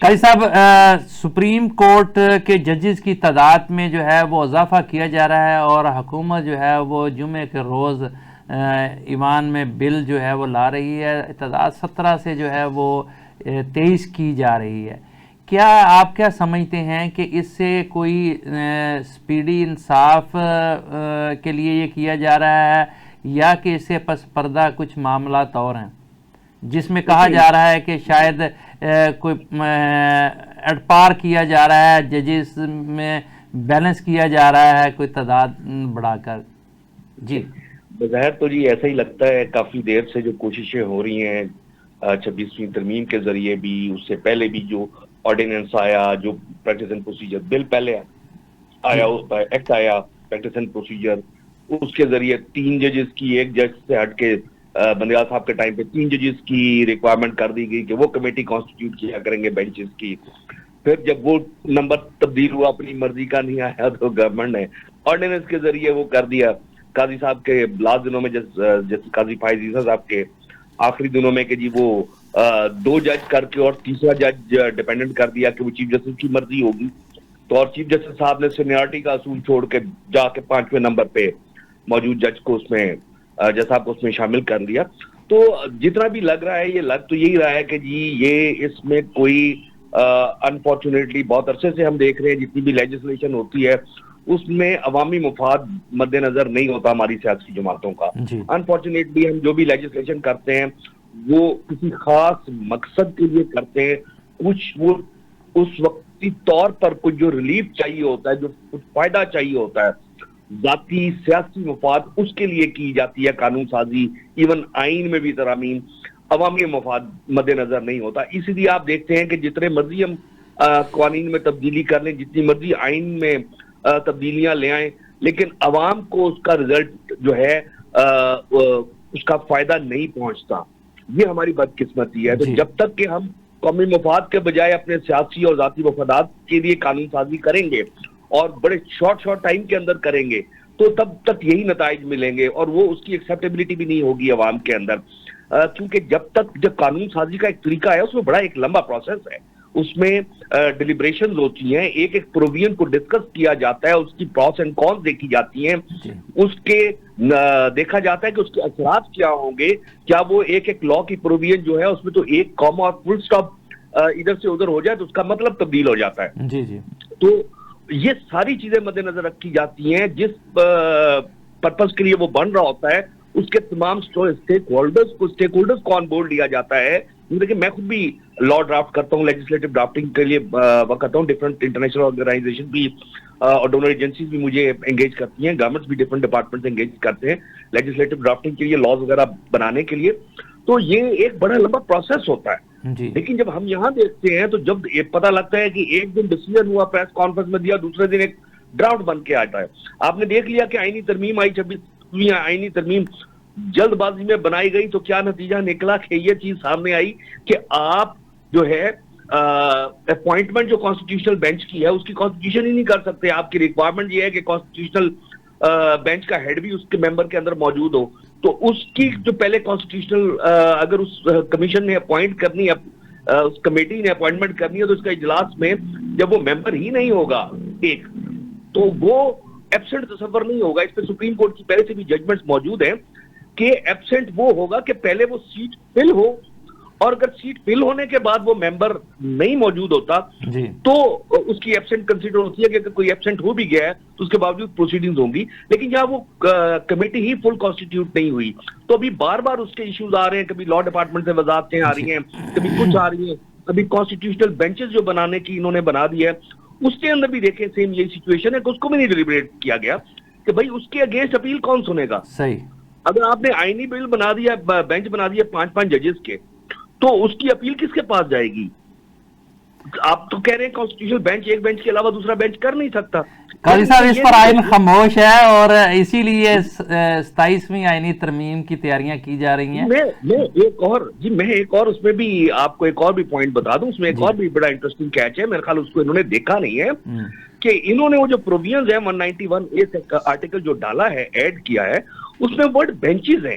قاضی صاحب supreme court کے ججز کی تعداد میں جو ہے وہ اضافہ کیا جا رہا ہے اور حکومت جو ہے وہ جمعے کے روز ایوان میں بل جو ہے وہ لا رہی ہے، تعداد 17 سے جو ہے وہ 23 کی جا رہی ہے. کیا آپ کیا سمجھتے ہیں کہ اس سے کوئی سپیڈی انصاف کے لیے یہ کیا جا رہا ہے یا کہ اس سے پس پردہ کچھ معاملات اور ہیں جس میں کہا جا رہا ہے کہ شاید کوئی اڈپار کیا جا رہا ہے، ججز میں بیلنس کیا جا رہا ہے کوئی تعداد بڑھا کر؟ جی بظاہر تو جی ایسا ہی لگتا ہے. کافی دیر سے جو کوششیں ہو رہی ہیں 26ویں ترمیم کے ذریعے بھی، اس سے پہلے بھی جو آرڈیننس آیا، جو پریکٹس اینڈ پروسیجر بل پہلے آیا، ایکٹ آیا پریکٹس اینڈ پروسیجر، اس کے ذریعے 3 ججز کی، ایک جج سے ہٹ کے بندیال صاحب کے ٹائم پہ 3 ججز کی ریکوائرمنٹ کر دی گئی کہ وہ کمیٹی کانسٹیٹیوٹ کیا کریں گے بینچز کی. پھر جب وہ نمبر تبدیل ہوا، اپنی مرضی کا نہیں آیا، تو گورنمنٹ نے آرڈیننس کے ذریعے وہ کر دیا. قاضی صاحب کے لاسٹ دنوں میں جیسے قاضی فائز عیسیٰ صاحب کے آخری دنوں میں کہ جی وہ 2 جج کر کے اور تیسرا جج ڈیپینڈنٹ کر دیا کہ وہ چیف جسٹس کی مرضی ہوگی. تو اور چیف جسٹس صاحب نے سینیورٹی کا اصول چھوڑ کے جا کے 5ویں نمبر پہ موجود جج کو اس میں جج صاحب کو اس میں شامل کر لیا. تو جتنا بھی لگ رہا ہے، یہ لگ تو یہی رہا ہے کہ جی یہ اس میں کوئی انفارچونیٹلی بہت عرصے سے ہم دیکھ رہے ہیں جتنی بھی لیجسلیشن ہوتی ہے اس میں عوامی مفاد مد نظر نہیں ہوتا ہماری سیاسی جماعتوں کا. انفارچونیٹلی ہم جو بھی لیجسلیشن کرتے ہیں وہ کسی خاص مقصد کے لیے کرتے ہیں. کچھ وہ اس وقتی طور پر کچھ جو ریلیف چاہیے ہوتا ہے، جو کچھ فائدہ چاہیے ہوتا ہے، ذاتی سیاسی مفاد، اس کے لیے کی جاتی ہے قانون سازی. ایون آئین میں بھی ترامیم، عوامی مفاد مد نظر نہیں ہوتا. اسی لیے آپ دیکھتے ہیں کہ جتنے مرضی ہم قوانین میں تبدیلی کر لیں، جتنی مرضی آئین میں تبدیلیاں لے آئیں، لیکن عوام کو اس کا رزلٹ جو ہے اس کا فائدہ نہیں پہنچتا. یہ ہماری بدقسمتی ہے. تو جب تک کہ ہم قومی مفاد کے بجائے اپنے سیاسی اور ذاتی مفادات کے لیے قانون سازی کریں گے اور بڑے شارٹ ٹائم کے اندر کریں گے، تو تب تک یہی نتائج ملیں گے اور وہ اس کی ایکسیپٹیبلٹی بھی نہیں ہوگی عوام کے اندر. کیونکہ جب قانون سازی کا ایک طریقہ ہے، اس میں بڑا ایک لمبا پروسیس ہے، اس میں ڈیلیبریشنز ہوتی ہیں، ایک پروویژن کو ڈسکس کیا جاتا ہے، اس کی پروس اینڈ کونس دیکھی جاتی ہیں، اس کے دیکھا جاتا ہے کہ اس کے اثرات کیا ہوں گے. کیا وہ ایک لا کی پروویژن جو ہے اس میں تو ایک کاما اور فل سٹاپ ادھر سے ادھر ہو جائے تو اس کا مطلب تبدیل ہو جاتا ہے. تو یہ ساری چیزیں مد نظر رکھی جاتی ہیں. جس پرپز کے لیے وہ بن رہا ہوتا ہے اس کے تمام اسٹیک ہولڈرز کو آن بورڈ لیا جاتا ہے. دیکھیں میں خود بھی لا ڈرافٹ کرتا ہوں، لیجسلیٹو ڈرافٹنگ کے لیے ورک کرتا ہوں. ڈفرنٹ انٹرنیشنل آرگنائزیشن بھی اور ڈونر ایجنسیز بھی مجھے انگیج کرتی ہیں، گورنمنٹس بھی ڈفرنٹ ڈپارٹمنٹس انگیج کرتے ہیں لیجسلیٹو ڈرافٹنگ کے لیے، لاز وغیرہ بنانے کے لیے. تو یہ ایک بڑا لمبا پروسیس ہوتا ہے. لیکن جب ہم یہاں دیکھتے ہیں تو جب پتہ لگتا ہے کہ ایک دن ڈیسیژن ہوا، پریس کانفرنس میں دیا، دوسرے دن ایک ڈرافٹ بن کے آتا ہے. آپ نے دیکھ لیا کہ آئینی ترمیم آئی، 26ویں آئینی ترمیم جلد بازی میں بنائی گئی، تو کیا نتیجہ نکلا کہ یہ چیز سامنے آئی کہ آپ جو ہے اپوائنٹمنٹ جو کانسٹیٹیوشنل بینچ کی ہے اس کی کانسٹیٹیوشن ہی نہیں کر سکتے. آپ کی ریکوائرمنٹ یہ ہے کہ کانسٹیٹیوشنل بینچ کا ہیڈ بھی اس کے ممبر کے اندر موجود ہو. تو اس کی جو پہلے کانسٹیٹیوشنل اگر اس کمیشن نے اپوائنٹ کرنی ہے، اس کمیٹی نے اپوائنٹمنٹ کرنی ہے، تو اس کا اجلاس میں جب وہ ممبر ہی نہیں ہوگا ایک، تو وہ ایبسنٹ تصور نہیں ہوگا. اس پہ سپریم کورٹ کی پہلے سے بھی ججمنٹس موجود ہیں کہ ایبسنٹ وہ ہوگا کہ پہلے وہ سیٹ فل ہو، اور اگر سیٹ فل ہونے کے بعد وہ ممبر نہیں موجود ہوتا تو اس کی ایبسنٹ کنسیڈر ہوتی ہے کہ اگر کوئی ایبسنٹ ہو بھی گیا ہے تو اس کے باوجود پروسیڈنگز ہوں گی. لیکن جہاں وہ کمیٹی ہی فل کانسٹیٹیوٹ نہیں ہوئی تو ابھی بار بار اس کے ایشوز آ رہے ہیں. کبھی لا ڈپارٹمنٹ سے وضاحتیں آ رہی ہیں، کبھی کچھ آ رہی ہیں، کبھی کانسٹیٹیوشنل بینچز جو بنانے کی انہوں نے بنا دی ہے اس کے اندر بھی دیکھیں سیم یہی سچویشن ہے کہ اس کو بھی نہیں ڈیلیبریٹ کیا گیا کہ بھائی اس کے اگینسٹ اپیل کون سنے گا. صحیح. اگر آپ نے آئینی بل بنا دیا، بینچ بنا دیا 5 ججز کے، تو اس کی اپیل کس کے پاس جائے گی؟ آپ تو کہہ رہے ہیں کانسٹیٹیوشنل بینچ ایک بینچ کے علاوہ دوسرا بینچ کر نہیں سکتا. قاضی صاحب اس پر آئین خاموش ہے اور اسی لیے 27ویں آئینی ترمیم کی تیاریاں کی جا رہی ہیں. میں ایک اور اس میں بھی آپ کو ایک اور بھی پوائنٹ بتا دوں. اس میں ایک اور بھی بڑا انٹرسٹنگ کیچ ہے، میرے خیال اس کو انہوں نے دیکھا نہیں ہے کہ انہوں نے وہ جو پروویژنز ہیں 191A آرٹیکل جو ڈالا ہے، ایڈ کیا ہے، اس میں ورڈ بینچز ہیں.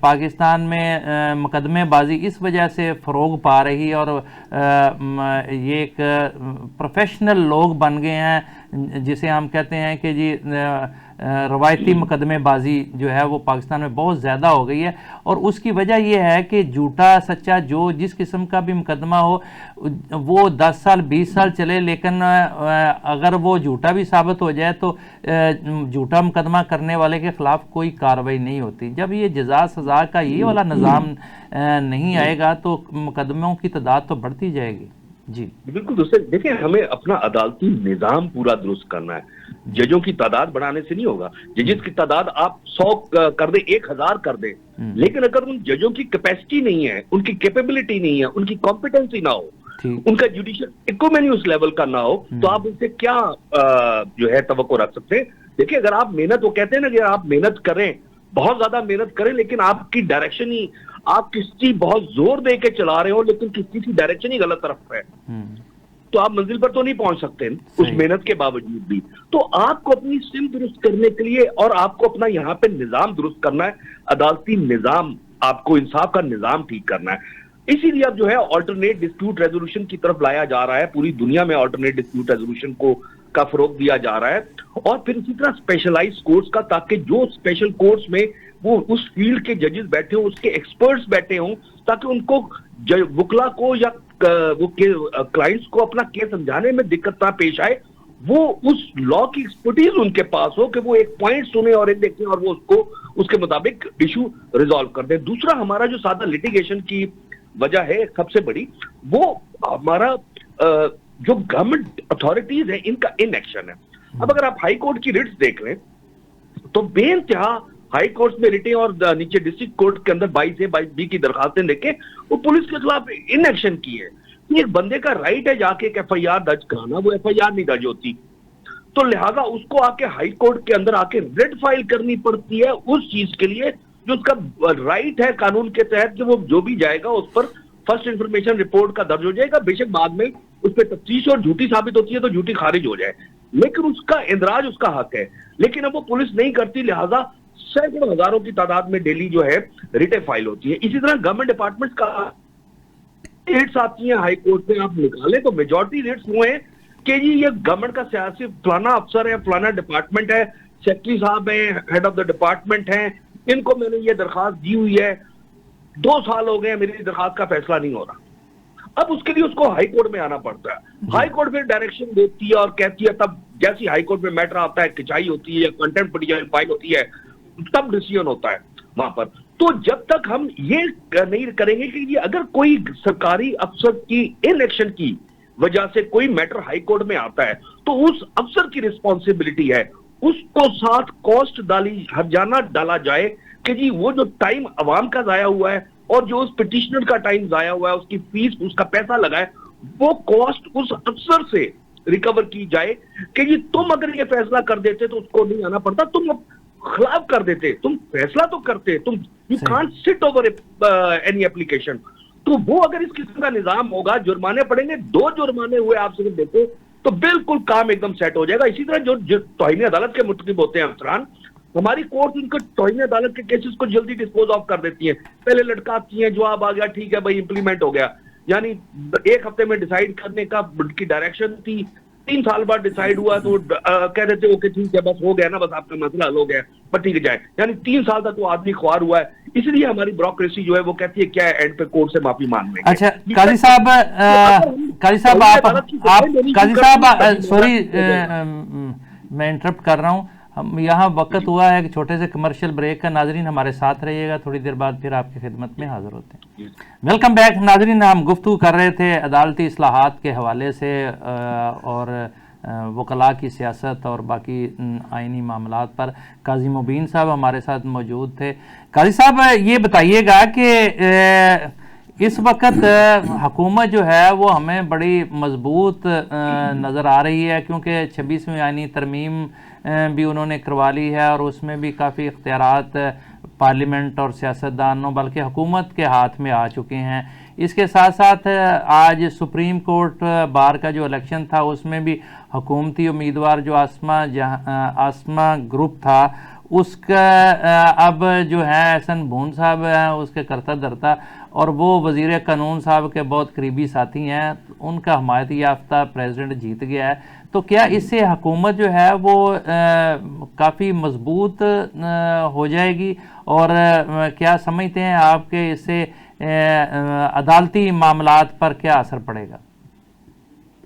پاکستان میں مقدمے بازی اس وجہ سے فروغ پا رہی ہے اور یہ ایک پروفیشنل لوگ بن گئے ہیں جسے ہم کہتے ہیں کہ جی روایتی مقدمے بازی جو ہے وہ پاکستان میں بہت زیادہ ہو گئی ہے، اور اس کی وجہ یہ ہے کہ جھوٹا سچا جو جس قسم کا بھی مقدمہ ہو وہ 10 سال 20 سال چلے، لیکن اگر وہ جھوٹا بھی ثابت ہو جائے تو جھوٹا مقدمہ کرنے والے کے خلاف کوئی کارروائی نہیں ہوتی۔ جب یہ جزا سزا کا یہ والا نظام نہیں آئے گا تو مقدموں کی تعداد تو بڑھتی جائے گی۔ جی بالکل دوستو، دیکھیں ہمیں اپنا عدالتی نظام پورا درست کرنا ہے، ججوں کی تعداد بڑھانے سے نہیں ہوگا۔ ججز کی تعداد آپ 100 کر دیں، 1000 کر دیں، لیکن اگر ان ججوں کی کیپیسٹی نہیں ہے، ان کی کیپیبلٹی نہیں ہے، ان کی کمپیٹنسی نہ ہو، ان کا جوڈیشل ایکومینی اس لیول کا نہ ہو، تو آپ ان سے کیا جو ہے توقع رکھ سکتے ہیں؟ دیکھیں اگر آپ محنت، وہ کہتے ہیں نا کہ آپ محنت کریں، بہت زیادہ محنت کریں، لیکن آپ کی ڈائریکشن ہی، آپ کسی بہت زور دے کے چلا رہے ہو لیکن کسی کی ڈائریکشن ہی غلط طرف ہے، تو آپ منزل پر تو نہیں پہنچ سکتے اس محنت کے باوجود بھی۔ تو آپ کو اپنی سمت درست کرنے کے لیے اور آپ کو اپنا یہاں پہ نظام درست کرنا ہے، عدالتی نظام، آپ کو انصاف کا نظام ٹھیک کرنا ہے۔ اسی لیے اب جو ہے آلٹرنیٹ ڈسپیوٹ ریزولوشن کی طرف لایا جا رہا ہے، پوری دنیا میں آلٹرنیٹ ڈسپیوٹ ریزولوشن کا فروغ دیا جا رہا ہے، اور پھر اسی طرح اسپیشلائز کورٹس کا، تاکہ جو اسپیشل کورٹس میں وہ اس فیلڈ کے ججز بیٹھے ہوں، اس کے ایکسپرٹس بیٹھے ہوں، تاکہ ان کو وکلا کو یا وہ کلائنٹس کو اپنا کیس سمجھانے میں دقت نہ پیش آئے، وہ اس لا کی ایکسپرٹیز ان کے پاس ہو کہ وہ ایک پوائنٹ سنیں اور ایک دیکھیں اور وہ اس کو اس کے مطابق ایشو ریزالو کر دیں۔ دوسرا ہمارا جو سادہ لیٹیگیشن کی وجہ ہے سب سے بڑی، وہ ہمارا جو گورنمنٹ اتھارٹیز ہیں ان کا ان ایکشن ہے۔ اب اگر آپ ہائی کورٹ کی ریٹس دیکھ لیں تو بے انتہا ہائی کورٹ میں ریٹیں اور نیچے ڈسٹرکٹ کورٹ کے اندر 22 سے 22B کی درخواستیں دیکھیں، وہ پولیس کے خلاف ان ایکشن کی ہے۔ ایک بندے کا رائٹ ہے جا کے ایک FIR درج کرانا، وہ FIR نہیں درج ہوتی، تو لہٰذا اس کو آ کے ہائی کورٹ کے اندر آ کے ریٹ فائل کرنی پڑتی ہے اس چیز کے لیے جو اس کا رائٹ ہے قانون کے تحت، کہ وہ جو بھی جائے گا اس پر فرسٹ انفارمیشن رپورٹ کا درج ہو جائے گا، بے شک بعد میں اس پہ تفتیش اور جھوٹی ثابت ہوتی ہے تو جھوٹی خارج ہو جائے، لیکن اس کا اندراج اس کا حق ہے۔ لیکن اب وہ پولیس نہیں کرتی، لہٰذا سینکڑوں ہزاروں کی تعداد میں ڈیلی جو ہے ریٹیں فائل ہوتی ہے۔ اسی طرح گورنمنٹ ڈپارٹمنٹس کا ریٹس آتی ہیں ہائی کورٹ میں، آپ نکالیں تو میجورٹی ریٹس وہ ہیں کہ جی یہ گورنمنٹ کا سیاسی فلانا افسر ہے، فلانا ڈپارٹمنٹ ہے، سیکرٹری صاحب ہیں، ہیڈ آف دا ڈپارٹمنٹ ہیں، ان کو میں نے یہ درخواست دی ہوئی ہے، 2 سال ہو گئے میری درخواست کا فیصلہ نہیں ہو رہا۔ اب اس کے لیے اس کو ہائی کورٹ میں آنا پڑتا ہے، ہائی کورٹ پھر ڈائریکشن دیتی ہے اور کہتی ہے، تب جیسی ہائی کورٹ میں میٹر آتا ہے، کچائی ہوتی ہے یا کنٹمپٹ پٹیشن فائل ہوتی ہے، تب ڈیسیژن ہوتا ہے وہاں پر۔ تو جب تک ہم یہ نہیں کریں گے کہ یہ اگر کوئی سرکاری افسر کی ان ایکشن کی وجہ سے کوئی میٹر ہائی کورٹ میں آتا ہے تو اس افسر کی رسپانسبلٹی ہے اس کو ساتھ کاسٹ ہرجانہ ڈالا جائے کہ جی وہ جو ٹائم عوام کا ضائع ہوا ہے اور جو اس پٹیشنر کا ٹائم ضائع ہوا ہے، اس کی فیس، اس کا پیسہ لگا ہے، وہ کاسٹ اس افسر سے ریکور کی جائے کہ جی تم اگر یہ فیصلہ کر دیتے تو اس کو نہیں آنا پڑتا، تم خلاف کر دیتے، تم فیصلہ تو کرتے، تم یو کانٹ سٹ اوور اینی اپلیکیشن۔ تو وہ اگر اس قسم کا نظام ہوگا، جرمانے پڑیں گے، 2 جرمانے ہوئے آپ سے دیتے تو بالکل کام ایک دم سیٹ ہو جائے گا۔ اسی طرح جو توہین عدالت کے مرتکب ہوتے ہیں افسران، ہماری کورٹ ان کو توہین عدالت کے کیسز کو جلدی ڈسپوز آف کر دیتی ہیں، پہلے لٹکاتی ہیں، جواب آ گیا ٹھیک ہے بھائی امپلیمنٹ ہو گیا، یعنی 1 ہفتے میں ڈیسائیڈ کرنے کا کی ڈائریکشن تھی، 3 سال بعد ڈیسائیڈ ہوا تو کہہ دیتے ہو کہ ٹھیک ہے بس ہو گیا نا، بس آپ کا مسئلہ حل ہو گیا، پر ٹھیک ہے جائے، یعنی 3 سال تک وہ آدمی خوار ہوا ہے۔ اس لیے ہماری بیوروکریسی جو ہے وہ کہتی ہے کیا ہے، اینڈ پہ کورٹ سے معافی مان لیں گے۔ اچھا قاضی صاحب سوری میں انٹرپٹ کر رہا ہوں، ہم یہاں وقت ہوا ہے کہ چھوٹے سے کمرشل بریک کا۔ ناظرین ہمارے ساتھ رہیے گا، تھوڑی دیر بعد پھر آپ کی خدمت میں حاضر ہوتے ہیں۔ ویلکم بیک ناظرین، ہم گفتگو کر رہے تھے عدالتی اصلاحات کے حوالے سے اور وکلاء کی سیاست اور باقی آئینی معاملات پر۔ قاضی مبین صاحب ہمارے ساتھ موجود تھے۔ قاضی صاحب یہ بتائیے گا کہ اس وقت حکومت جو ہے وہ ہمیں بڑی مضبوط نظر آ رہی ہے، کیونکہ 26ویں آئینی ترمیم بھی انہوں نے کروا لی ہے اور اس میں بھی کافی اختیارات پارلیمنٹ اور سیاستدانوں بلکہ حکومت کے ہاتھ میں آ چکے ہیں۔ اس کے ساتھ ساتھ آج سپریم کورٹ بار کا جو الیکشن تھا اس میں بھی حکومتی امیدوار جو آسما گروپ تھا اس کا اب جو ہے احسن بون صاحب ہیں اس کے کرتا دھرتا، اور وہ وزیر قانون صاحب کے بہت قریبی ساتھی ہیں، ان کا حمایت یافتہ پریزیڈنٹ جیت گیا ہے، تو کیا اس سے حکومت جو ہے وہ کافی مضبوط ہو جائے گی؟ اور کیا سمجھتے ہیں آپ کہ اس سے عدالتی معاملات پر کیا اثر پڑے گا؟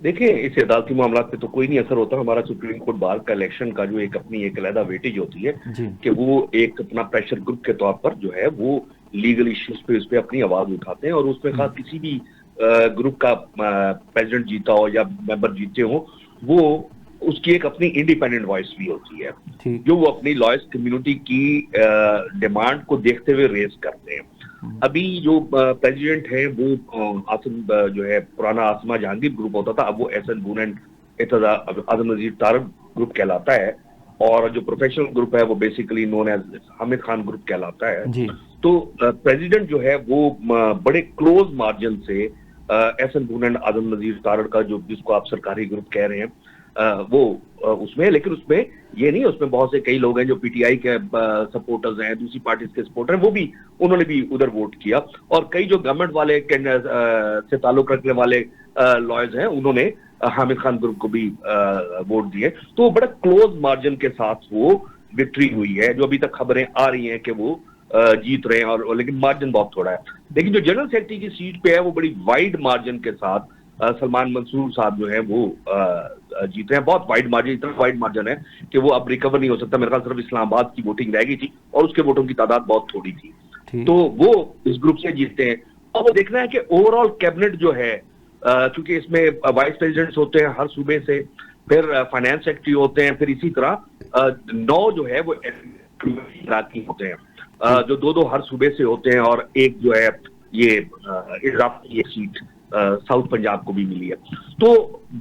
دیکھیں، اس عدالتی معاملات پہ تو کوئی نہیں اثر ہوتا. ہمارا سپریم کورٹ بار کا الیکشن کا جو ایک اپنی ایک علیحدہ ویٹیج ہوتی ہے جی کہ وہ ایک اپنا پریشر گروپ کے طور پر جو ہے وہ لیگل ایشوز پہ اس پہ اپنی آواز اٹھاتے ہیں، اور اس میں خاص کسی بھی گروپ کا پریزیڈنٹ جیتا ہو یا ممبر جیتے ہو، وہ اس کی ایک اپنی انڈیپینڈنٹ وائس بھی ہوتی ہے ٹھیک. جو وہ اپنی لائرس کمیونٹی کی ڈیمانڈ کو دیکھتے ہوئے ریز کرتے ہیں. ابھی جو پریزیڈنٹ ہے وہ آصم جو ہے پرانا آسما جہانگیر گروپ ہوتا تھا، اب وہ احسن بون اینڈ اعظم نذیر تارڑ گروپ کہلاتا ہے، اور جو پروفیشنل گروپ ہے وہ basically known as Hamid Khan group کہلاتا ہے. جی تو پریزیڈنٹ جو ہے وہ بڑے کلوز مارجن سے احسن بون اینڈ اعظم نذیر تارڑ کا جو جس کو آپ سرکاری گروپ کہہ رہے ہیں وہ اس میں، لیکن اس میں یہ نہیں، اس میں بہت سے کئی لوگ ہیں جو پی ٹی آئی کے سپورٹرز ہیں، دوسری پارٹیز کے سپورٹر ہیں، وہ بھی انہوں نے بھی ادھر ووٹ کیا، اور کئی جو گورنمنٹ والے سے تعلق رکھنے والے لائرز ہیں انہوں نے حامد خان گروپ کو بھی ووٹ دیے. تو بڑا کلوز مارجن کے ساتھ وہ وکٹری ہوئی ہے، جو ابھی تک خبریں آ رہی ہیں کہ وہ جیت رہے ہیں، اور لیکن مارجن بہت تھوڑا ہے. لیکن جو جنرل سیکرٹری کی سیٹ پہ ہے وہ بڑی وائڈ مارجن کے ساتھ سلمان منصور صاحب جو ہیں وہ جیتے ہیں. بہت وائڈ مارجن، اتنا وائڈ مارجن ہے کہ وہ اب ریکور نہیں ہو سکتا. میرے خیال صرف اسلام آباد کی ووٹنگ رہ گئی تھی اور اس کے ووٹوں کی تعداد بہت تھوڑی تھی. تو وہ اس گروپ سے جیتتے ہیں. اور وہ دیکھنا ہے کہ اوور آل کیبنٹ جو ہے، کیونکہ اس میں وائس پریزیڈنٹس ہوتے ہیں ہر صوبے سے، پھر فائنانس سیکرٹری ہوتے ہیں، پھر اسی طرح 9 جو ہے وہ اراکی ہوتے ہیں جو دو ہر صوبے سے ہوتے ہیں، اور ایک جو ہے یہ اضافی سیٹ ساؤتھ پنجاب کو بھی ملی ہے. تو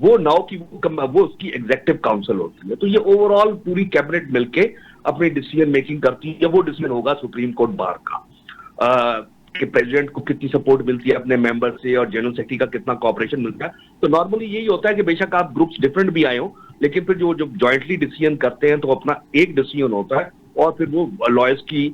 وہ 9 کی وہ اس کی ایگزیکٹو کاؤنسل ہوتی ہے. تو یہ اوور آل پوری کیبنٹ مل کے اپنی ڈیسیژن میکنگ کرتی ہے. وہ ڈیسیژن ہوگا سپریم کورٹ بار کا کہ پریزیڈنٹ کو کتنی سپورٹ ملتی ہے اپنے ممبر سے، اور جنرل سیکرٹری کا کتنا کوآپریشن ملتا ہے. تو نارملی یہی ہوتا ہے کہ بے شک آپ گروپس ڈفرینٹ بھی آئے ہوں، لیکن پھر جو جوائنٹلی ڈیسیژن کرتے ہیں تو اپنا ایک ڈیسیژن ہوتا ہے، اور پھر وہ لائرس کی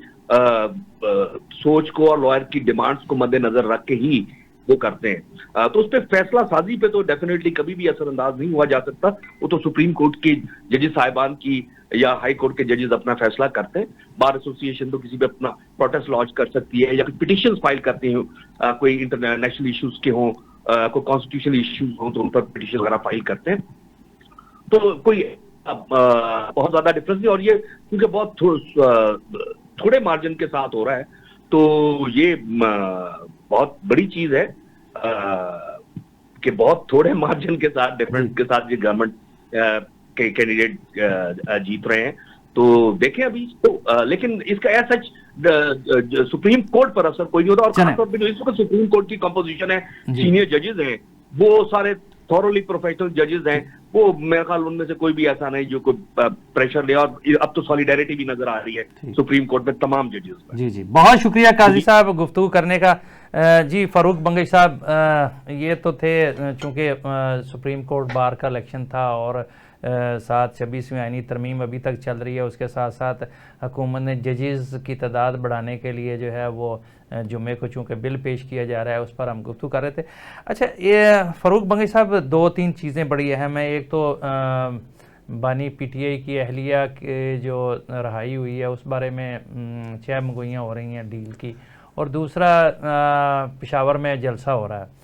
سوچ کو اور لائر کی ڈیمانڈس کو مد نظر رکھ کے ہی وہ کرتے ہیں. تو اس پہ فیصلہ سازی پہ تو ڈیفینیٹلی کبھی بھی اثر انداز نہیں ہوا جا سکتا. وہ تو سپریم کورٹ کی ججز صاحبان کی یا ہائی کورٹ کے ججز اپنا فیصلہ کرتے ہیں. بار ایسوسی ایشن تو کسی پہ اپنا پروٹیسٹ لانچ کر سکتی ہے، یا پٹیشنز فائل کرتے ہیں، کوئی انٹرنیشنل ایشوز کے ہوں، کوئی کانسٹیٹیوشنل ایشوز ہوں تو ان پر پٹیشن وغیرہ فائل کرتے ہیں. تو کوئی بہت زیادہ ڈفرنس نہیں. اور یہ کیونکہ بہت تھوڑے مارجن کے ساتھ ہو رہا ہے تو یہ بہت بڑی چیز ہے کہ بہت تھوڑے مارجن کے ساتھ ڈفرنس کے ساتھ یہ گورنمنٹ کے کینڈیڈیٹ جیت رہے ہیں. تو دیکھیں ابھی تو، لیکن اس کا ایسا سپریم کورٹ پر اثر کوئی نہیں ہوتا. اور خاص طور پہ جو اس وقت سپریم کورٹ کی کمپوزیشن ہے، سینئر ججز ہیں وہ سارے تھورلی پروفیشنل ججز ہیں. وہ میرے خیال ان میں سے کوئی بھی ایسا نہیں جو کوئی پریشر لے. اور اب تو سالیڈیرٹی بھی نظر آ رہی ہے سپریم کورٹ میں تمام ججز پر. جی بہت شکریہ قاضی صاحب گفتگو کرنے کا. جی فاروق بنگش صاحب، یہ تو تھے چونکہ سپریم کورٹ بار کا الیکشن تھا، اور ساتھ 26ویں آئینی ترمیم ابھی تک چل رہی ہے. اس کے ساتھ ساتھ حکومت نے ججز کی تعداد بڑھانے کے لیے جو ہے وہ جمعے کو چونکہ بل پیش کیا جا رہا ہے، اس پر ہم گفتگو کر رہے تھے. اچھا یہ فاروق بنگش صاحب، 2-3 چیزیں بڑی اہم ہیں. ایک تو بانی پی ٹی آئی کی اہلیہ کے جو رہائی ہوئی ہے اس بارے میں چھ مگوئیاں ہو رہی ہیں ڈیل کی، اور دوسرا پشاور میں جلسہ ہو رہا ہے.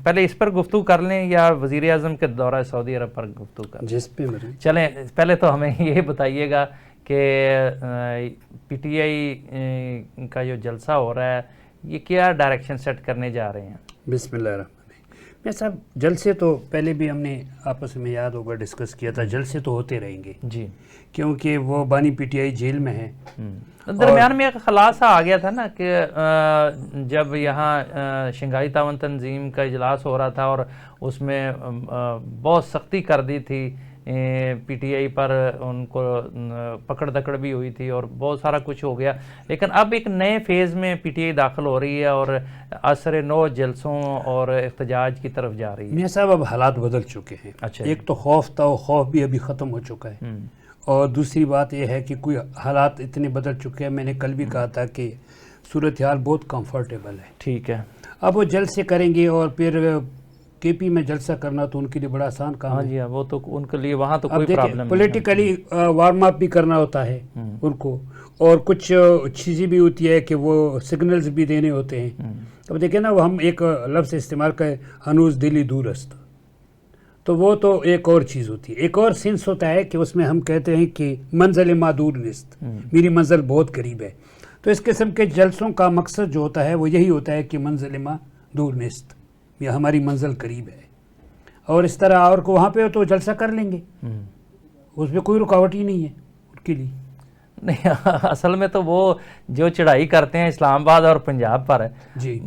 پہلے اس پر گفتگو کر لیں یا وزیر اعظم کے دورہ سعودی عرب پر گفتگو کر لیں؟ جس پہ چلیں پہلے تو ہمیں یہ بتائیے گا کہ پی ٹی آئی کا جو جلسہ ہو رہا ہے یہ کیا ڈائریکشن سیٹ کرنے جا رہے ہیں؟ بسم اللہ الرحمن الرحیم. میں صاحب جلسے تو پہلے بھی ہم نے آپس میں یاد ہوگا ڈسکس کیا تھا، جلسے تو ہوتے رہیں گے جی، کیونکہ وہ بانی پی ٹی آئی جیل میں ہے. درمیان میں ایک خلاصہ آ گیا تھا نا کہ جب یہاں شنگھائی تعاون تنظیم کا اجلاس ہو رہا تھا اور اس میں بہت سختی کر دی تھی پی ٹی آئی پر، ان کو پکڑ دکڑ بھی ہوئی تھی اور بہت سارا کچھ ہو گیا. لیکن اب ایک نئے فیز میں پی ٹی آئی داخل ہو رہی ہے اور عصر نو جلسوں اور احتجاج کی طرف جا رہی ہے. میاں صاحب اب حالات بدل چکے ہیں. اچھا، ایک تو خوف تھا، وہ خوف بھی ابھی ختم ہو چکا ہے، اور دوسری بات یہ ہے کہ کوئی حالات اتنے بدل چکے ہیں، میں نے کل بھی کہا تھا کہ صورتحال بہت کمفرٹیبل ہے. ٹھیک ہے. اب وہ جلسے کریں گے اور پھر کے پی میں جلسہ کرنا تو ان کے لیے بڑا آسان کام ہاں ہے. جی وہ تو ان کے لیے وہاں تو اب کوئی دیکھیں پرابلم نہیں. پولیٹیکلی وارم اپ بھی کرنا ہوتا ہے ان کو، اور کچھ چیزیں بھی ہوتی ہے کہ وہ سگنلز بھی دینے ہوتے ہیں. اب دیکھیں نا، وہ ہم ایک لفظ استعمال کریں، ہنوز دلی دور است، تو وہ تو ایک اور چیز ہوتی ہے. ایک اور سینس ہوتا ہے کہ اس میں ہم کہتے ہیں کہ منزل ما دور نیست، میری منزل بہت قریب ہے. تو اس قسم کے جلسوں کا مقصد جو ہوتا ہے وہ یہی ہوتا ہے کہ منزل ما دور نیست، یا ہماری منزل قریب ہے. اور اس طرح اور کو وہاں پہ تو جلسہ کر لیں گے، اس میں کوئی رکاوٹ ہی نہیں ہے ان کے لیے. نہیں اصل میں تو وہ جو چڑھائی کرتے ہیں اسلام آباد اور پنجاب پر جی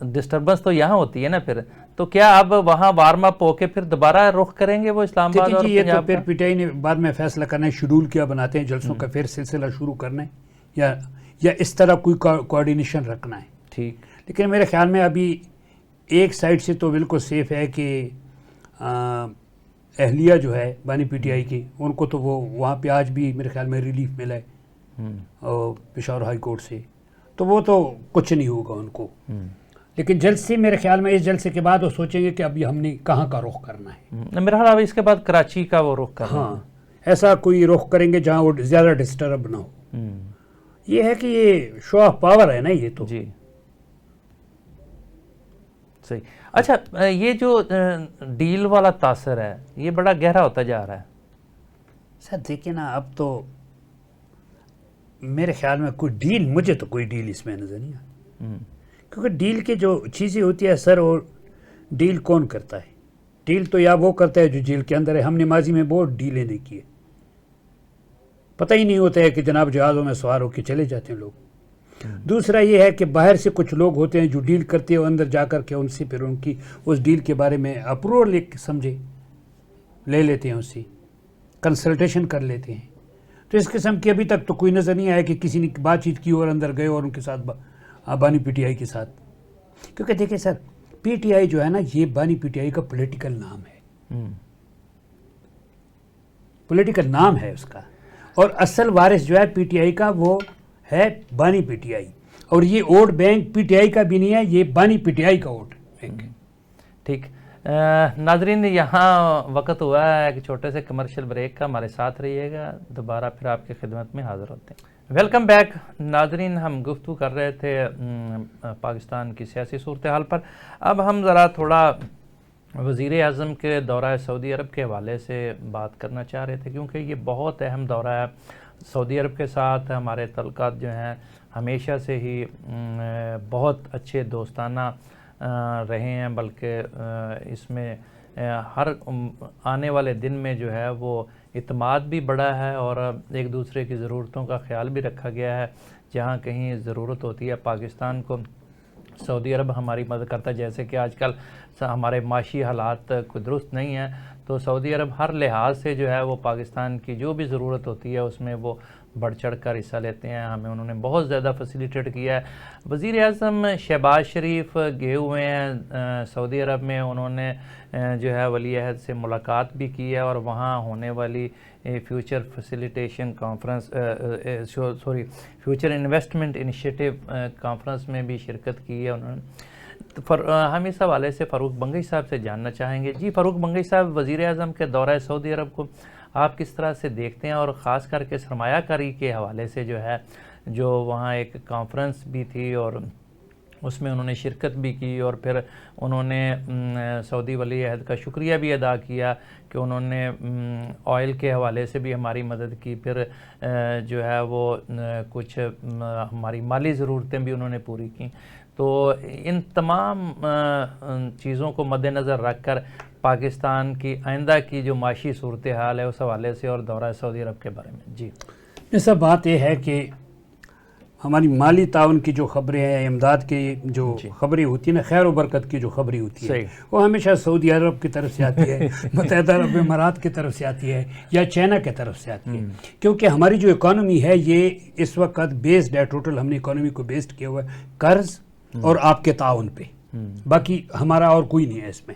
ڈسٹربنس تو یہاں ہوتی ہے نا. پھر تو کیا اب وہاں وارم اپ ہو کے پھر دوبارہ رخ کریں گے وہ اسلام آباد اور جی، یہ تو پنجاب پھر کا؟ پی ٹی آئی نے بعد میں فیصلہ کرنا ہے، شیڈول کیا بناتے ہیں جلسوں کا، پھر سلسلہ شروع کرنا ہے یا اس طرح کوئی کوآرڈینیشن رکھنا ہے. ٹھیک. لیکن میرے خیال میں ابھی ایک سائڈ سے تو بالکل سیف ہے کہ اہلیہ جو ہے بانی پی ٹی آئی کی، ان کو تو وہ وہاں پہ آج بھی میرے خیال میں ریلیف ملا ہے پشاور ہائی کورٹ سے، تو وہ تو کچھ نہیں ہوگا ان کو. لیکن جلسے میرے خیال میں اس جلسے کے بعد وہ سوچیں گے کہ ابھی ہم نے کہاں کا رخ کرنا ہے. میرا خیال اب اس کے بعد کراچی کا وہ رخ کرنا ہاں، ایسا کوئی رخ کریں گے جہاں وہ زیادہ ڈسٹرب نہ ہو. یہ ہے کہ یہ شو آف پاور ہے نا یہ تو. جی صحیح. اچھا یہ جو ڈیل والا تاثر ہے یہ بڑا گہرا ہوتا جا رہا ہے. سر دیکھیں نا، اب تو میرے خیال میں کوئی ڈیل، مجھے تو کوئی ڈیل اس میں نظر نہیں آتا. کیونکہ ڈیل کی جو چیزیں ہوتی ہے سر، وہ ڈیل کون کرتا ہے؟ ڈیل تو یا وہ کرتا ہے جو جیل کے اندر ہے. ہم نے ماضی میں بہت ڈیلیں نہیں کی ہے، پتہ ہی نہیں ہوتا ہے کہ جناب جہازوں میں سوار ہو کے چلے جاتے ہیں لوگ. دوسرا یہ ہے کہ باہر سے کچھ لوگ ہوتے ہیں جو ڈیل کرتے ہیں، اندر جا کر کے ان سے پھر ان کی اس ڈیل کے بارے میں اپروول سمجھے لے لیتے ہیں، اس سے کنسلٹیشن کر لیتے ہیں. تو اس قسم کی ابھی تک تو کوئی نظر نہیں آیا کہ کسی نے بات چیت کی اور اندر گئے اور ان کے ساتھ بانی پی ٹی آئی کے ساتھ. کیونکہ دیکھیں سر، پی ٹی آئی جو ہے نا، یہ بانی پی ٹی آئی کا پولیٹیکل نام ہے، پولیٹیکل نام ہے اس کا. اور اصل وارث جو ہے پی ٹی آئی کا وہ ہے بانی پی ٹی آئی. اور یہ vote bank P T I کا بھی نہیں ہے، یہ بانی پی ٹی آئی کا ووٹ بینک ہے. ٹھیک. ناظرین یہاں وقت ہوا ہے ایک چھوٹے سے کمرشل بریک کا، ہمارے ساتھ رہیے گا، دوبارہ پھر آپ کی خدمت میں حاضر ہوتے ہیں. ویلکم بیک ناظرین. ہم گفتگو کر رہے تھے پاکستان کی سیاسی صورتحال پر. اب ہم ذرا تھوڑا وزیر اعظم کے دورہ سعودی عرب کے حوالے سے بات کرنا چاہ رہے تھے، کیونکہ یہ بہت اہم دورہ ہے. سعودی عرب کے ساتھ ہمارے تعلقات جو ہیں ہمیشہ سے ہی بہت اچھے دوستانہ رہے ہیں، بلکہ اس میں ہر آنے والے دن میں جو ہے وہ اعتماد بھی بڑھا ہے اور ایک دوسرے کی ضرورتوں کا خیال بھی رکھا گیا ہے. جہاں کہیں ضرورت ہوتی ہے پاکستان کو، سعودی عرب ہماری مدد کرتا ہے. جیسے کہ آج کل ہمارے معاشی حالات کوئی درست نہیں ہیں، تو سعودی عرب ہر لحاظ سے جو ہے وہ پاکستان کی جو بھی ضرورت ہوتی ہے اس میں وہ بڑھ چڑھ کر حصہ لیتے ہیں. ہمیں انہوں نے بہت زیادہ فیسیلیٹیٹ کیا ہے. وزیر اعظم شہباز شریف گئے ہوئے ہیں سعودی عرب میں. انہوں نے جو ہے ولی عہد سے ملاقات بھی کی ہے اور وہاں ہونے والی future facilitation conference future investment initiative conference میں بھی شرکت کی ہے انہوں نے. ہم اس حوالے سے فاروق بنگئی صاحب سے جاننا چاہیں گے. جی فاروق بنگئی صاحب، وزیر اعظم کے دورہ سعودی عرب کو آپ کس طرح سے دیکھتے ہیں، اور خاص کر کے سرمایہ کاری کے حوالے سے جو ہے، جو وہاں ایک کانفرنس بھی تھی اور اس میں انہوں نے شرکت بھی کی، اور پھر انہوں نے سعودی ولی عہد کا شکریہ بھی ادا کیا کہ انہوں نے آئل کے حوالے سے بھی ہماری مدد کی، پھر جو ہے وہ کچھ ہماری مالی ضرورتیں بھی انہوں نے پوری کی. تو ان تمام چیزوں کو مد نظر رکھ کر پاکستان کی آئندہ کی جو معاشی صورتحال ہے اس حوالے سے اور دورہ سعودی عرب کے بارے میں. جی ایسا بات یہ ہے کہ ہماری مالی تعاون کی جو خبریں ہیں، امداد کی جو خبریں ہوتی ہیں نا، خیر و برکت کی جو خبریں ہوتی ہیں، وہ ہمیشہ سعودی عرب کی طرف سے آتی ہے، متحدہ عرب امارات کی طرف سے آتی ہے یا چائنا کی طرف سے آتی ہے. کیونکہ ہماری جو اکانومی ہے یہ اس وقت بیسڈ ہے، ٹوٹل ہم نے اکانومی کو بیسڈ کیا ہوا ہے قرض اور آپ کے تعاون پہ. باقی ہمارا اور کوئی نہیں ہے اس میں.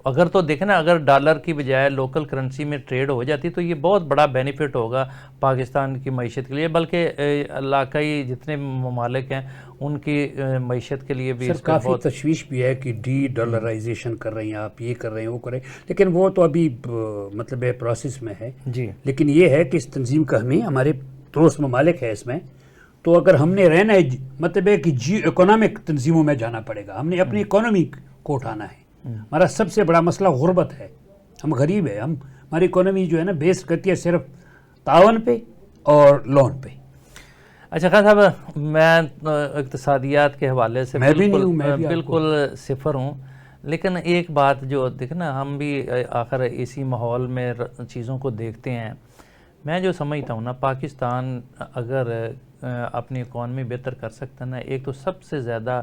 تو اگر تو دیکھیں نا اگر ڈالر کی بجائے لوکل کرنسی میں ٹریڈ ہو جاتی تو یہ بہت بڑا بینیفٹ ہوگا پاکستان کی معیشت کے لیے، بلکہ علاقائی جتنے ممالک ہیں ان کی معیشت کے لیے بھی سر اس کا کافی بہت تشویش بھی ہے کہ ڈی ڈالرائزیشن کر رہے ہیں آپ، یہ کر رہے ہیں وہ کر رہے ہیں، لیکن وہ تو ابھی مطلب پروسیس میں ہے. جی لیکن یہ ہے کہ اس تنظیم کا ہمیں ہمارے دوست ممالک ہے اس میں، تو اگر ہم نے رہنا ہے مطلب ہے کہ جیو اکنامک تنظیموں میں جانا پڑے گا، ہم نے اپنی اکانومی کو اٹھانا ہے. ہمارا سب سے بڑا مسئلہ غربت ہے، ہم غریب ہیں، ہماری اکانومی جو ہے نا بیس کرتی ہے صرف تعاون پہ اور لون پہ. اچھا خان صاحب، میں اقتصادیات کے حوالے سے میں بھی نہیں ہوں، میں بھی بالکل صفر ہوں، لیکن ایک بات جو دیکھ نا ہم بھی آخر اسی ماحول میں چیزوں کو دیکھتے ہیں. میں جو سمجھتا ہوں نا پاکستان اگر اپنی اکانومی بہتر کر سکتا ہے نا، ایک تو سب سے زیادہ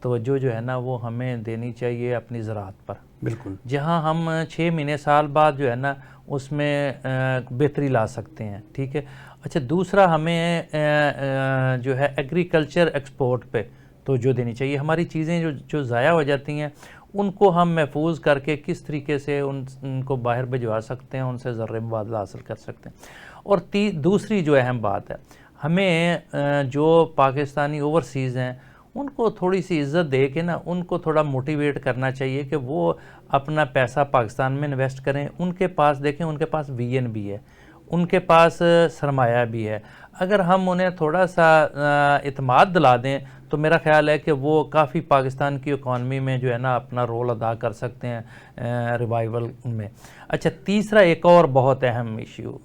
توجہ جو ہے نا وہ ہمیں دینی چاہیے اپنی زراعت پر. بالکل جہاں ہم 6 مہینے سال بعد جو ہے نا اس میں بہتری لا سکتے ہیں. ٹھیک ہے. اچھا دوسرا ہمیں جو ہے ایگریکلچر ایکسپورٹ پہ توجہ دینی چاہیے. ہماری چیزیں جو ضائع ہو جاتی ہیں ان کو ہم محفوظ کر کے کس طریقے سے ان کو باہر بھجوا سکتے ہیں، ان سے ذر مبادلہ حاصل کر سکتے ہیں. اور دوسری جو اہم بات ہے، ہمیں جو پاکستانی اوورسیز ہیں ان کو تھوڑی سی عزت دے کے نا ان کو تھوڑا موٹیویٹ کرنا چاہیے کہ وہ اپنا پیسہ پاکستان میں انویسٹ کریں. ان کے پاس دیکھیں ان کے پاس وی این بھی ہے، ان کے پاس سرمایہ بھی ہے. اگر ہم انہیں تھوڑا سا اعتماد دلا دیں تو میرا خیال ہے کہ وہ کافی پاکستان کی اکانومی میں جو ہے نا اپنا رول ادا کر سکتے ہیں ریوائیول میں. اچھا تیسرا ایک اور بہت اہم ایشو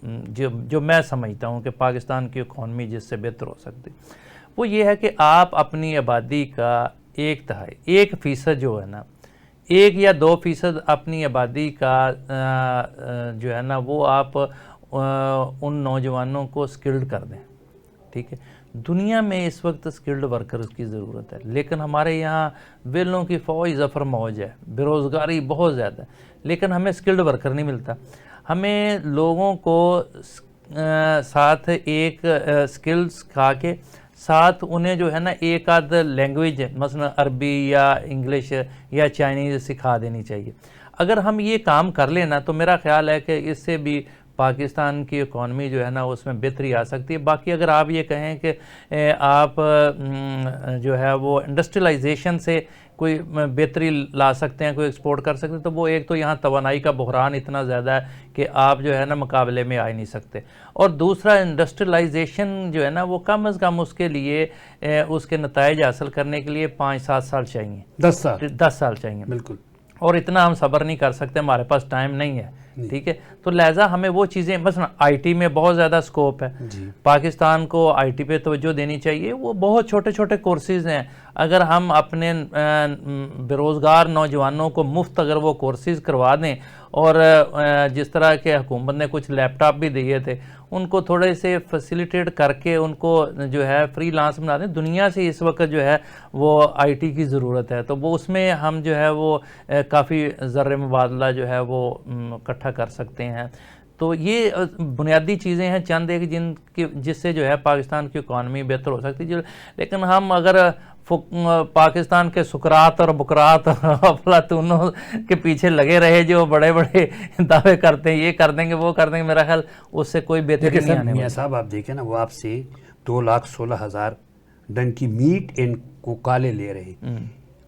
جو میں سمجھتا ہوں کہ پاکستان کی اکانومی جس سے بہتر ہو سکتی وہ یہ ہے کہ آپ اپنی آبادی کا 1% جو ہے نا 1 یا 2% اپنی آبادی کا جو ہے نا وہ آپ ان نوجوانوں کو سکلڈ کر دیں. ٹھیک ہے. دنیا میں اس وقت سکلڈ ورکرز کی ضرورت ہے، لیکن ہمارے یہاں ویلوں کی فوج ظفر موج ہے، بے روزگاری بہت زیادہ ہے، لیکن ہمیں سکلڈ ورکر نہیں ملتا. ہمیں لوگوں کو ساتھ ایک سکلز کھا کے ساتھ انہیں جو ہے نا ایک آدھ لینگویج مثلا عربی یا انگلش یا چائنیز سکھا دینی چاہیے. اگر ہم یہ کام کر لیں نا تو میرا خیال ہے کہ اس سے بھی پاکستان کی اکانومی جو ہے نا اس میں بہتری آ سکتی ہے. باقی اگر آپ یہ کہیں کہ آپ جو ہے وہ انڈسٹریلائزیشن سے کوئی بہتری لا سکتے ہیں، کوئی ایکسپورٹ کر سکتے ہیں، تو وہ ایک تو یہاں توانائی کا بحران اتنا زیادہ ہے کہ آپ جو ہے نا مقابلے میں آ ہی نہیں سکتے. اور دوسرا انڈسٹریلائزیشن جو ہے نا وہ کم از کم اس کے لیے اس کے نتائج حاصل کرنے کے لیے 5-7 سال چاہیے، 10 سال چاہیے. بالکل. اور اتنا ہم صبر نہیں کر سکتے، ہمارے پاس ٹائم نہیں ہے. ٹھیک ہے. تو لہٰذا ہمیں وہ چیزیں مثلا آئی ٹی میں بہت زیادہ سکوپ ہے. پاکستان کو آئی ٹی پہ توجہ دینی چاہیے. وہ بہت چھوٹے چھوٹے کورسز ہیں، اگر ہم اپنے بے روزگار نوجوانوں کو مفت اگر وہ کورسز کروا دیں، اور جس طرح کے حکومت نے کچھ لیپ ٹاپ بھی دیے تھے ان کو تھوڑے سے فیسیلیٹیٹ کر کے ان کو جو ہے فری لانس بنا دیں. دنیا سے اس وقت جو ہے وہ آئی ٹی کی ضرورت ہے، تو وہ اس میں ہم جو ہے وہ کافی ذر مبادلہ جو ہے وہ اکٹھا کر سکتے ہیں. تو یہ بنیادی چیزیں ہیں چند ایک جس سے جو ہے پاکستان کی اکانومی بہتر ہو سکتی ہے. لیکن ہم اگر پاکستان کے سکرات اور بکرات افلاطونوں کے پیچھے لگے رہے جو بڑے بڑے دعوے کرتے ہیں، یہ کر دیں گے وہ کر دیں گے، میرا خیال اس سے کوئی بہتری نہیں آنے میاں صاحب آپ دیکھیں نا وہ آپ سے 2,16,000 ڈن کی میٹ ان کو کالے لے رہے ہیں.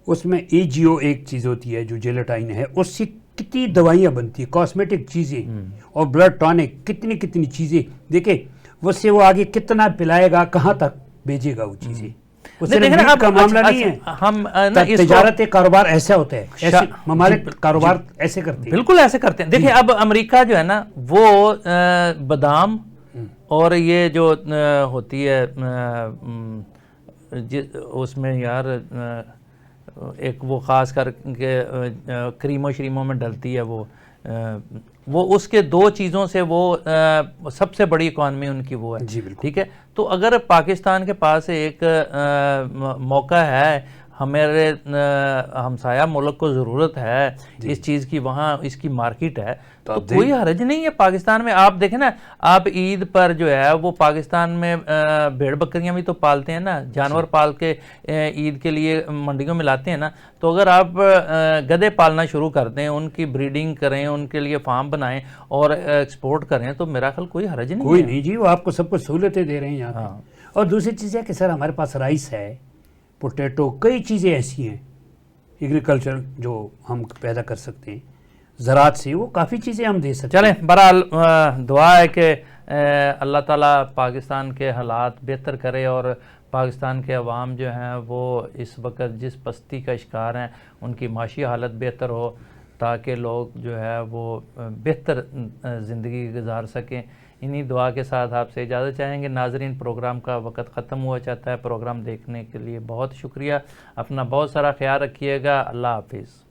اس میں AGO ایک چیز ہوتی ہے جو جیلاٹائن ہے، اس سے کتنی دوائیاں بنتی ہیں، کاسمیٹک چیزیں اور بلڈ ٹانک، کتنی چیزیں. دیکھیں اس سے وہ آگے کتنا پلائے گا، کہاں تک بھیجے گا وہ چیزیں. اس سے میٹ کا معاملہ نہیں ہے. تجارت کاروبار ایسا ہوتا ہے، ایسے ممالک کاروبار ایسے کرتے ہیں، بالکل ایسے کرتے ہیں. دیکھیں اب امریکہ جو ہے نا وہ بادام اور یہ جو ہوتی ہے اس میں یار ایک وہ خاص کر کے کریموں شریموں میں ڈلتی ہے وہ اس کے 2 چیزوں سے وہ سب سے بڑی اکانومی ان کی وہ ہے. جی بالکل. ٹھیک ہے. تو اگر پاکستان کے پاس ایک موقع ہے ہمارے ہمسایہ ملک کو ضرورت ہے اس چیز کی، وہاں اس کی مارکیٹ ہے، تو کوئی حرج نہیں ہے پاکستان میں. آپ دیکھیں نا، آپ عید پر جو ہے وہ پاکستان میں بھیڑ بکریاں بھی تو پالتے ہیں نا، جانور پال کے عید کے لیے منڈیوں میں لاتے ہیں نا. تو اگر آپ گدھے پالنا شروع کر دیں، ان کی بریڈنگ کریں، ان کے لیے فارم بنائیں اور ایکسپورٹ کریں تو میرا خیال کوئی حرج نہیں ہے. کوئی نہیں جی، وہ آپ کو سب کچھ سہولتیں دے رہے ہیں یہاں پہ. اور دوسری چیز ہے کہ سر ہمارے پاس رائس ہے، پوٹیٹو، کئی چیزیں ایسی ہیں ایگریکلچر جو ہم پیدا کر سکتے ہیں زراعت سے، وہ کافی چیزیں ہم دے سکتے ہیں. چلیں، بہرحال دعا ہے کہ اللہ تعالیٰ پاکستان کے حالات بہتر کرے اور پاکستان کے عوام جو ہیں وہ اس وقت جس پستی کا شکار ہیں ان کی معاشی حالت بہتر ہو، تاکہ لوگ جو ہے وہ بہتر زندگی گزار سکیں. انہی دعا کے ساتھ آپ سے اجازت چاہیں گے. ناظرین، پروگرام کا وقت ختم ہوا چاہتا ہے. پروگرام دیکھنے کے لیے بہت شکریہ. اپنا بہت سارا خیال رکھیے گا. اللہ حافظ.